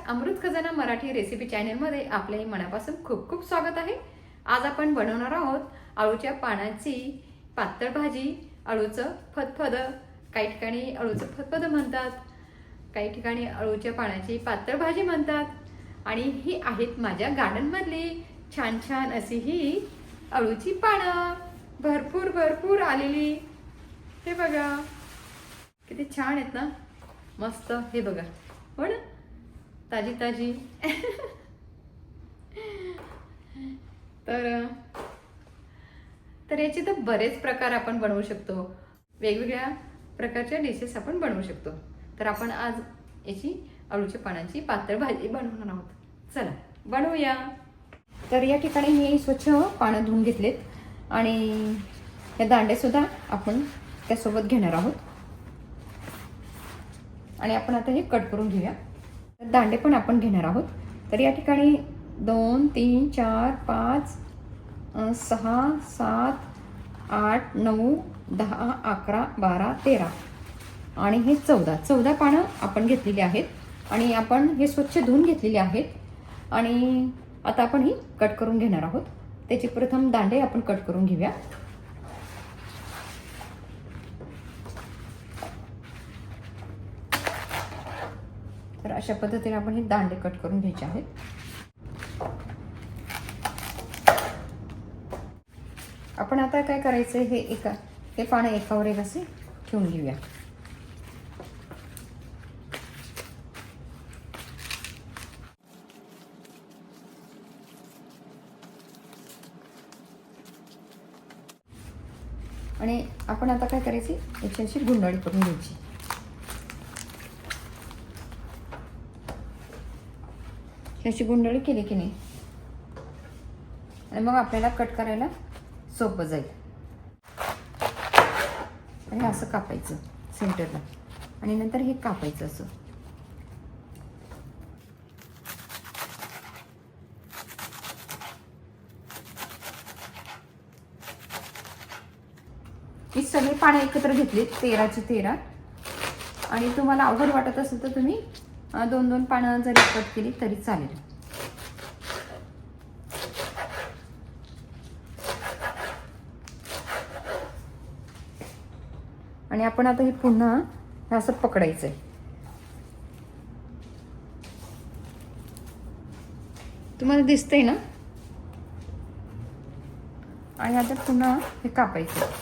अमृत खजाना मराठी रेसिपी चॅनलमध्ये आपले मनापासून खूप खूप स्वागत आहे। आज आपण बनवणार आहोत अळूच्या पानाची पातळ भाजी, अळूचं फदफद। काही ठिकाणी अळूचं फदफद म्हणतात, काही ठिकाणी अळूच्या पानाची पातळ भाजी म्हणतात। आणि ही आहेत माझ्या गार्डन मधली छान छान अशी ही अळूची पानं, भरपूर भरपूर आलेली। हे बघा किती छान आहेत ना, मस्त। हे बघा हो ना, ताजी ताजी। तर याचे तर बरेच प्रकार आपण बनवू शकतो, वेगवेगळ्या प्रकारच्या डिशेस आपण बनवू शकतो। तर आपण आज याची अळूच्या पानाची पातळ भाजी बनवणार आहोत। चला बनवूया। तर या ठिकाणी मी स्वच्छ पानं धुवून घेतलेत आणि हे दांडे सुद्धा आपण त्यासोबत घेणार आहोत। आणि आपण आता हे कट करून घेऊया। दांडे पण आपण घेणार आहोत। तर या ठिकाणी 2 3 4 5 6 7 8 9 10 11 12 13 आणि हे 14 पानं आपण घेतलेली आहेत आणि आपण हे स्वच्छ धुवून घेतलेले आहेत। आणि आता आपण ही कट करून घेणार आहोत। त्याचे प्रथम दांडे आपण कट करून घेऊया। तर अशा पद्धतीने आपण हे दांडे कट करून घ्यायचे आहेत। आपण आता काय करायचं, हे पानं एकावर एक असे ठेवून घेऊया। आणि आपण आता काय करायची, याची अशी गुंडाळी करून घ्यायची। अशी गुंडाळी केली की नाही, आणि मग आपल्याला कट करायला सोपं जाईल। आणि असं कापायचं सेंटरला, आणि नंतर हे कापायचं असं। ही सगळी पाने एकत्र घेतली 13ची 13। आणि तुम्हाला अवघड वाटत असेल तर तुम्ही 2-2 पानं जरी कट केली तरी चालेल। आणि आपण आता हे पुन्हा असं पकडायचंय। तुम्हाला दिसतंय ना। आणि आता पुन्हा हे कापायचं।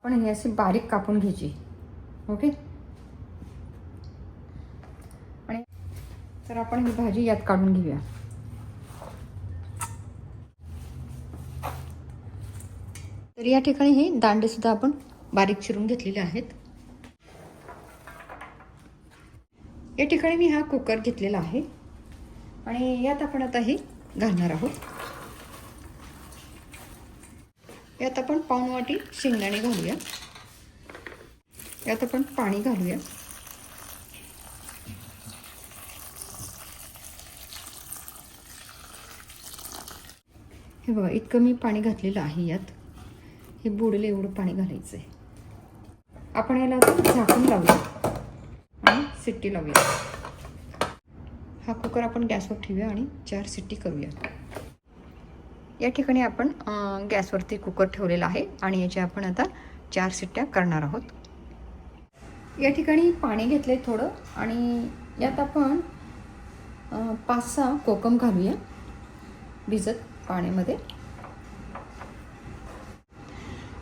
पण हे असे बारीक कापून घ्यायची। ओके। आणि तर आपण ही भाजी यात काढून घेऊया। तर या ठिकाणी हे दांडे सुद्धा आपण बारीक चिरून घेतलेले आहेत। या ठिकाणी मी हा कुकर घेतलेला आहे आणि यात आपण आता हे घालणार आहोत। यात आपण पाऊण वाटी शेंगदाणे घालूया। यात आपण पाणी घालूया। हे बघा इतकं मी पाणी घातलेलं आहे। यात हे बुडेल एवढं पाणी घालायचं आहे। आपण याला झाकून लावूया आणि शिट्टी लावूया। हा कुकर आपण गॅसवर ठेवूया आणि 4 शिट्टी करूया। या ठिकाणी आपण गॅसवरती कुकर ठेवलेला आहे आणि याच्या आपण आता 4 शिट्ट्या करणार आहोत। या ठिकाणी पाणी घेतले थोडं आणि यात आपण 5-6 कोकम घालूया भिजत पाण्यामध्ये।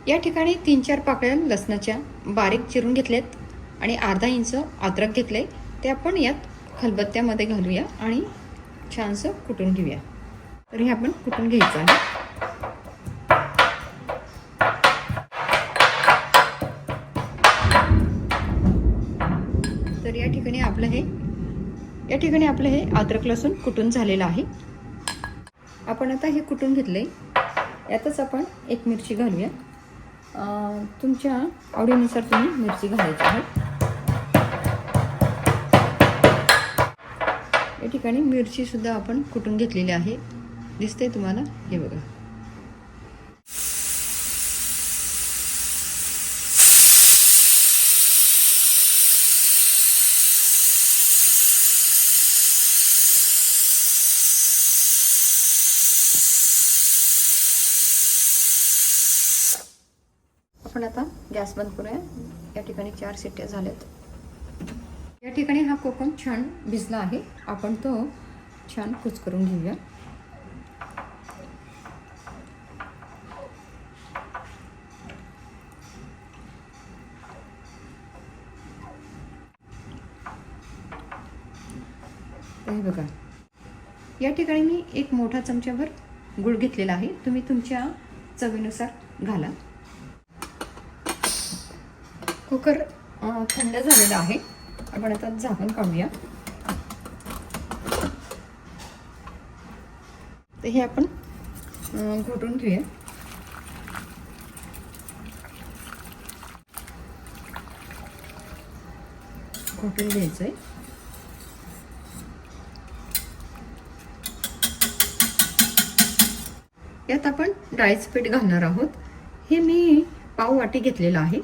या ठिकाणी 3-4 पाकळ्या लसणाच्या बारीक चिरून घेतलेत आणि अर्धा इंच अद्रक घेतले, ते आपण यात खलबत्त्यामध्ये घालूया आणि छानसं कुटून घेऊया। तर हे आपण कुटून घ्यायचं आहे। तर या ठिकाणी आपलं हे अद्रक लसूण कुटून झालेलं आहे। आपण आता हे कुटून घेतले, यातच आपण 1 मिरची घालूया तुमच्या आवडीनुसार तुम्ही मिरची घालायची आहे. या ठिकाणी मिरची सुद्धा आपण कुटून घेतलेली आहे, दिसते तुम्हाला, हे बघा. आपण आता गॅस बंद करूया. या ठिकाणी 4 शिट्ट्या झाल्यात. या ठिकाणी हा कोकम छान भिजला आहे, आपण तो छान कुस्करून घेऊया. हे बघा, या ठिकाणी मी 1 मोठा चमचाभर गूळ घेतलेला आहे, तुम्ही तुमच्या चवीनुसार घाला. कुकर थंड झालेला आहे, आपण आता झाकण काढूया. तर हे आपण घोटून घेऊया. घोटून घ्यायचंय. यात आपण डाळीचं पीठ घालणार आहोत. हे मी पाव वाटी घेतलेलं आहे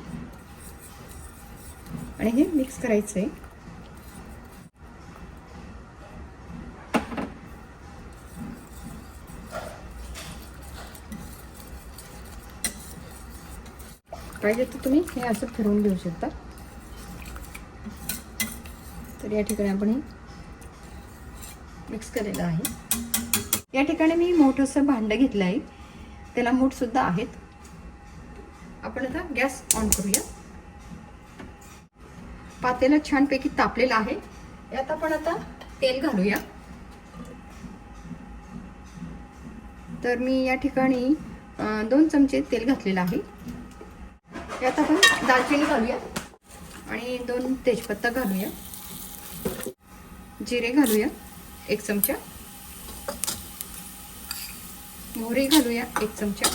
आणि हे मिक्स करायचंय. पाहिजे तर तुम्ही हे असं फिरवून घेऊ शकता. तर या ठिकाणी आपण हे मिक्स केलेलं आहे. या ठिकाणी मी मोठंसं भांडं घेतलं आहे, त्याला मूठ सुद्धा आहेत. आपण आता गॅस ऑन करूया. पातेलं छानपैकी तापलेलं आहे. यात आपण आता तेल घालूया. तर मी या ठिकाणी 2 चमचे तेल घातलेलं आहे. यात आपण दालचिनी घालूया आणि 2 तेजपत्ता घालूया. जिरे घालूया 1 चमचा. मोहरी घालूया 1 चमचा.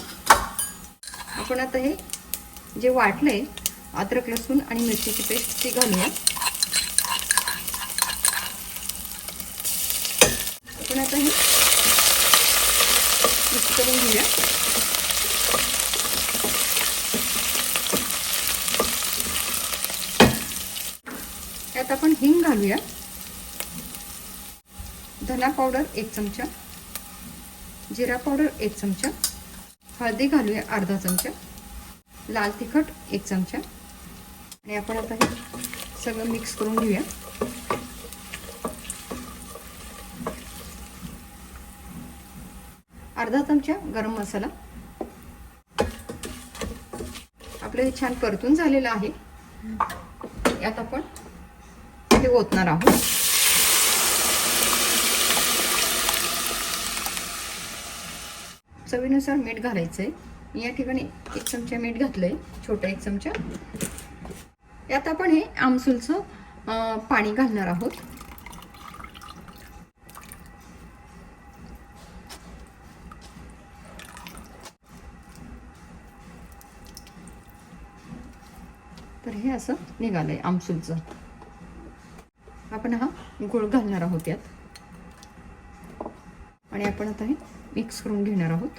आपण आता हे जे वाटलंय अद्रक लसूण आणि मिरचीची पेस्ट ती घालूया. आपण आता हे मिक्स करून घेऊया. यात आपण हिंग घालूया. धना पावडर 1 चमचा. जिरा पावडर 1 चमचा. हळदी घालूया अर्धा चमचा. लाल तिखट 1 चमचा. आणि आपण आता हे सगळं मिक्स करून घेऊया. अर्धा चमचा गरम मसाला. आपलं हे छान परतून झालेलं आहे. यात आपण ते ओतणार आहोत. चवीनुसार मीठ घालायचंय. या ठिकाणी 1 चमचा मीठ घातलंय, छोटा 1 चमचा. यात आपण हे आमसूलचं पाणी घालणार आहोत. तर हे असं निघालंय आमसूलचं. आपण हा गूळ घालणार आहोत यात आणि आपण आता हे मिक्स करून घेणार आहोत.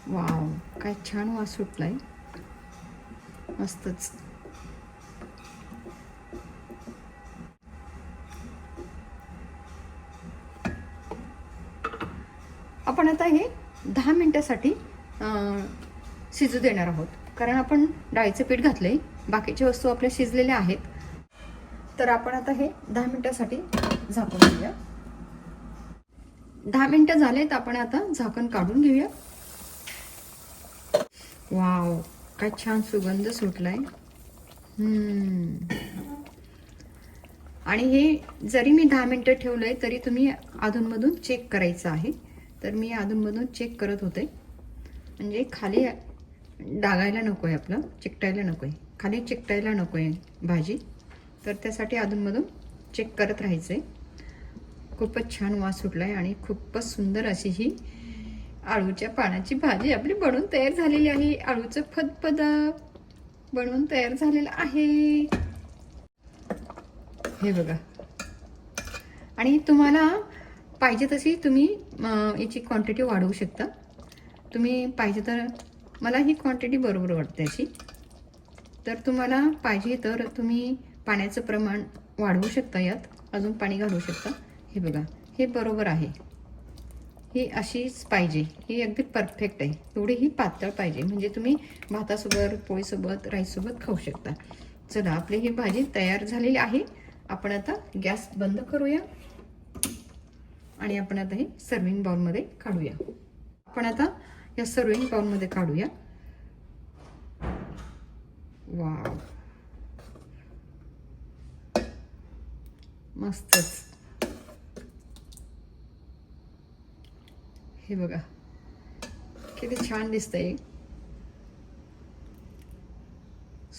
वाव, काय छान वास सुटलाय, मस्तच. आपण आता हे 10 मिनिटासाठी शिजू देणार आहोत, कारण आपण डाळीचं पीठ घातलंय, बाकीच्या वस्तू आपल्या शिजलेल्या आहेत. तर आपण आता हे 10 मिनिटासाठी झाकून घेऊया. 10 मिनिटं झालेत, आपण आता झाकण काढून घेऊया. वाव, काय छान सुगंध सुटलाय. आणि हे जरी मी 10 मिनिटं ठेवलंय तरी तुम्ही अधूनमधून चेक करायचं आहे. तर मी अधूनमधून चेक करत होते, म्हणजे खाली डागायला नको आहे, आपलं चिकटायला नको आहे, खाली चिकटायला नको आहे भाजी. तर त्यासाठी अधूनमधून चेक करत राहायचं आहे. खूपच छान वास सुटला आहे आणि खूपच सुंदर अशी ही आळूच्या पानाची भाजी आपली बनवून तयार झालेली आहे. आळूचं फदफद बनवून तयार झालेलं आहे. हे बघा. आणि तुम्हाला पाहिजे तशी तुम्ही याची क्वांटिटी वाढवू शकता. तुम्ही पाहिजे तर, मला ही क्वांटिटी बरोबर वाटते अशी. तर तुम्हाला पाहिजे तर तुम्ही पाण्याचं प्रमाण वाढवू शकता, यात अजून पाणी घालू शकता. हे बघा, हे बरोबर आहे. ही अशीच पाहिजे, ही अगदी परफेक्ट आहे. एवढी ही पातळ पाहिजे, म्हणजे तुम्ही भातासोबत, पोळीसोबत, राईससोबत खाऊ शकता. चला, आपली ही भाजी तयार झालेली आहे. आपण आता गॅस बंद करूया आणि आपण आता हे सर्विंग बाउलमध्ये काढूया. आपण आता या सर्विंग बाउलमध्ये काढूया. वाव, मस्तच. हे बघा किती छान दिसतंय,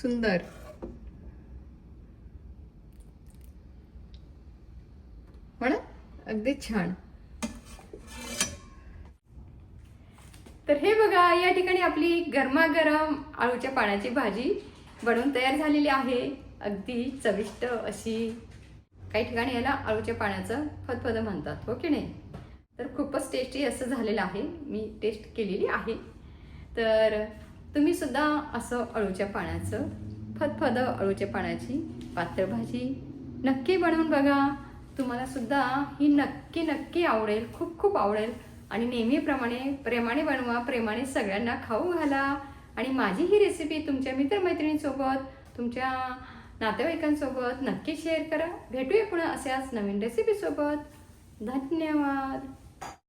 सुंदर. म्हणा अगदी छान. तर हे बघा, या ठिकाणी आपली गरमागरम आळूच्या पानाची भाजी बनवून तयार झालेली आहे. अगदी चविष्ट अशी. काही ठिकाणी याला आळूच्या पाण्याचं फदफद म्हणतात, हो की नाही? तर खूपच टेस्टी असं झालेलं आहे. मी टेस्ट केलेली आहे. तर तुम्ही सुद्धा असं आळूच्या पानाचं फदफद, आळूच्या पानाची पातळ भाजी नक्की बनवून बघा. तुम्हाला सुद्धा ही नक्की नक्की आवडेल, खूप खूप आवडेल. आणि नेहमीप्रमाणे प्रेमाने बनवा, प्रेमाने सगळ्यांना खाऊ घाला. आणि माझी ही रेसिपी तुमच्या मित्रमैत्रिणींसोबत, तुमच्या नातेवाईकांसोबत नक्की शेअर करा. भेटूया पुन्हा अशाच नवीन रेसिपीसोबत. धन्यवाद.